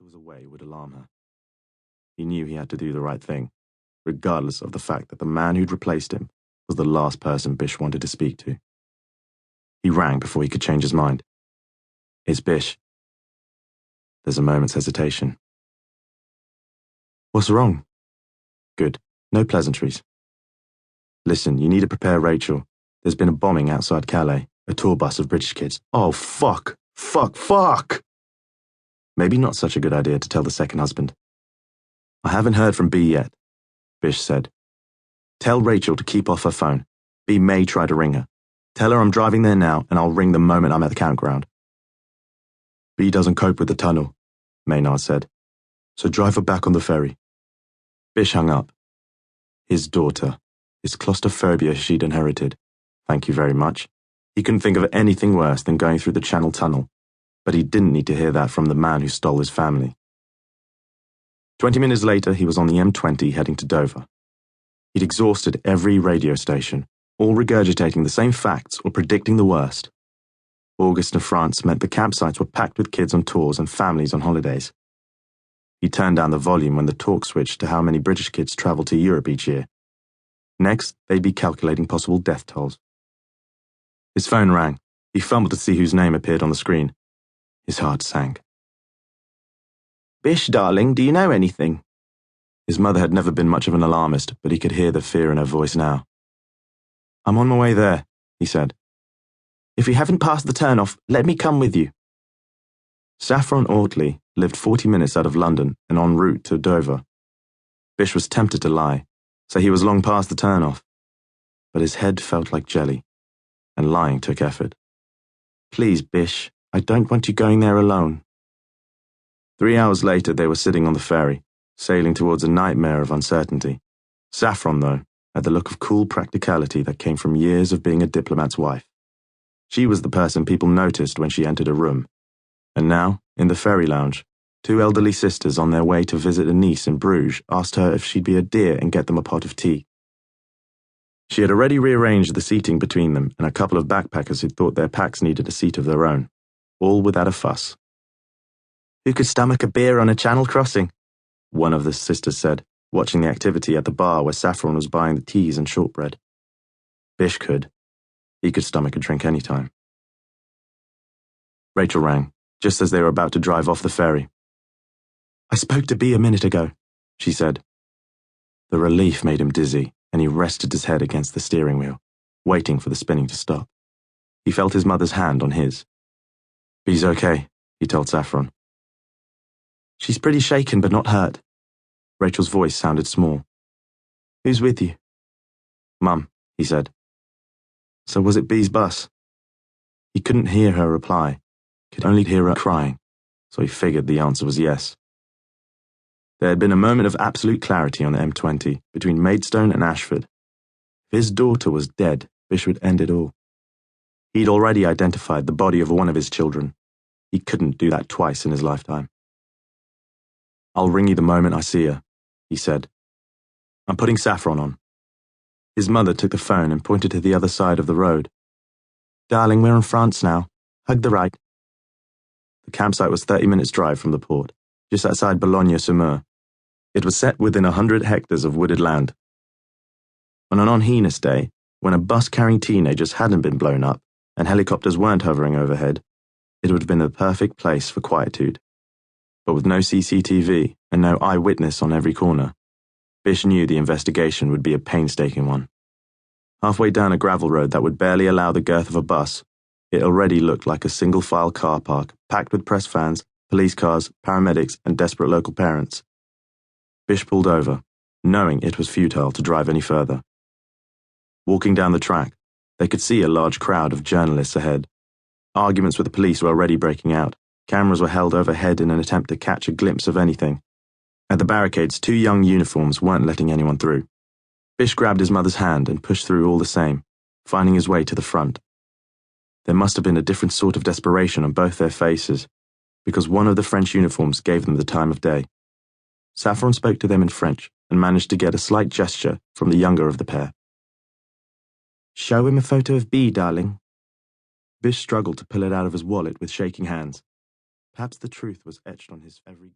daughter was away would alarm her. He knew he had to do the right thing, regardless of the fact that the man who'd replaced him was the last person Bish wanted to speak to. He rang before he could change his mind. "It's Bish." There's a moment's hesitation. "What's wrong?" "Good. No pleasantries. Listen, you need to prepare Rachel. There's been a bombing outside Calais, a tour bus of British kids." "Oh, fuck! Fuck! Fuck!" Maybe not such a good idea to tell the second husband. "I haven't heard from B yet," Bish said. "Tell Rachel to keep off her phone. B may try to ring her. Tell her I'm driving there now and I'll ring the moment I'm at the campground." "B doesn't cope with the tunnel," Maynard said. "So drive her back on the ferry." Bish hung up. His daughter, his claustrophobia she'd inherited. Thank you very much. He couldn't think of anything worse than going through the Channel Tunnel, but he didn't need to hear that from the man who stole his family. 20 minutes later, he was on the M20 heading to Dover. He'd exhausted every radio station, all regurgitating the same facts or predicting the worst. August in France meant the campsites were packed with kids on tours and families on holidays. He turned down the volume when the talk switched to how many British kids travel to Europe each year. Next, they'd be calculating possible death tolls. His phone rang. He fumbled to see whose name appeared on the screen. His heart sank. "Bish, darling, do you know anything?" His mother had never been much of an alarmist, but he could hear the fear in her voice now. "I'm on my way there," he said. "If you haven't passed the turn-off, let me come with you." Saffron Ortley lived 40 minutes out of London and en route to Dover. Bish was tempted to lie, say he was long past the turn-off, but his head felt like jelly, and lying took effort. "Please, Bish, I don't want you going there alone." 3 hours later, they were sitting on the ferry, sailing towards a nightmare of uncertainty. Saffron, though, had the look of cool practicality that came from years of being a diplomat's wife. She was the person people noticed when she entered a room. And now, in the ferry lounge, two elderly sisters on their way to visit a niece in Bruges asked her if she'd be a dear and get them a pot of tea. She had already rearranged the seating between them and a couple of backpackers who thought their packs needed a seat of their own, all without a fuss. "Who could stomach a beer on a channel crossing?" one of the sisters said, watching the activity at the bar where Saffron was buying the teas and shortbread. Bish could. He could stomach a drink any time. Rachel rang, just as they were about to drive off the ferry. "I spoke to B a minute ago," she said. The relief made him dizzy, and he rested his head against the steering wheel, waiting for the spinning to stop. He felt his mother's hand on his. "B's okay," he told Saffron. "She's pretty shaken but not hurt." Rachel's voice sounded small. "Who's with you?" "Mum," he said. "So was it B's bus?" He couldn't hear her reply, could only hear her crying, so he figured the answer was yes. There had been a moment of absolute clarity on the M20 between Maidstone and Ashford. If his daughter was dead, Bish would end it all. He'd already identified the body of one of his children. He couldn't do that twice in his lifetime. "I'll ring you the moment I see her," he said. "I'm putting Saffron on." His mother took the phone and pointed to the other side of the road. "Darling, we're in France now. Hug the right." The campsite was 30 minutes' drive from the port, just outside Boulogne-sur-Mer. It was set within 100 hectares of wooded land. On an unheinous day, when a bus carrying teenagers hadn't been blown up and helicopters weren't hovering overhead, it would have been the perfect place for quietude. But with no CCTV and no eyewitness on every corner, Bish knew the investigation would be a painstaking one. Halfway down a gravel road that would barely allow the girth of a bus, it already looked like a single-file car park packed with press fans, police cars, paramedics, and desperate local parents. Bish pulled over, knowing it was futile to drive any further. Walking down the track, they could see a large crowd of journalists ahead. Arguments with the police were already breaking out. Cameras were held overhead in an attempt to catch a glimpse of anything. At the barricades, two young uniforms weren't letting anyone through. Bish grabbed his mother's hand and pushed through all the same, finding his way to the front. There must have been a different sort of desperation on both their faces, because one of the French uniforms gave them the time of day. Saffron spoke to them in French and managed to get a slight gesture from the younger of the pair. "Show him a photo of B, darling." Bish struggled to pull it out of his wallet with shaking hands. Perhaps the truth was etched on his every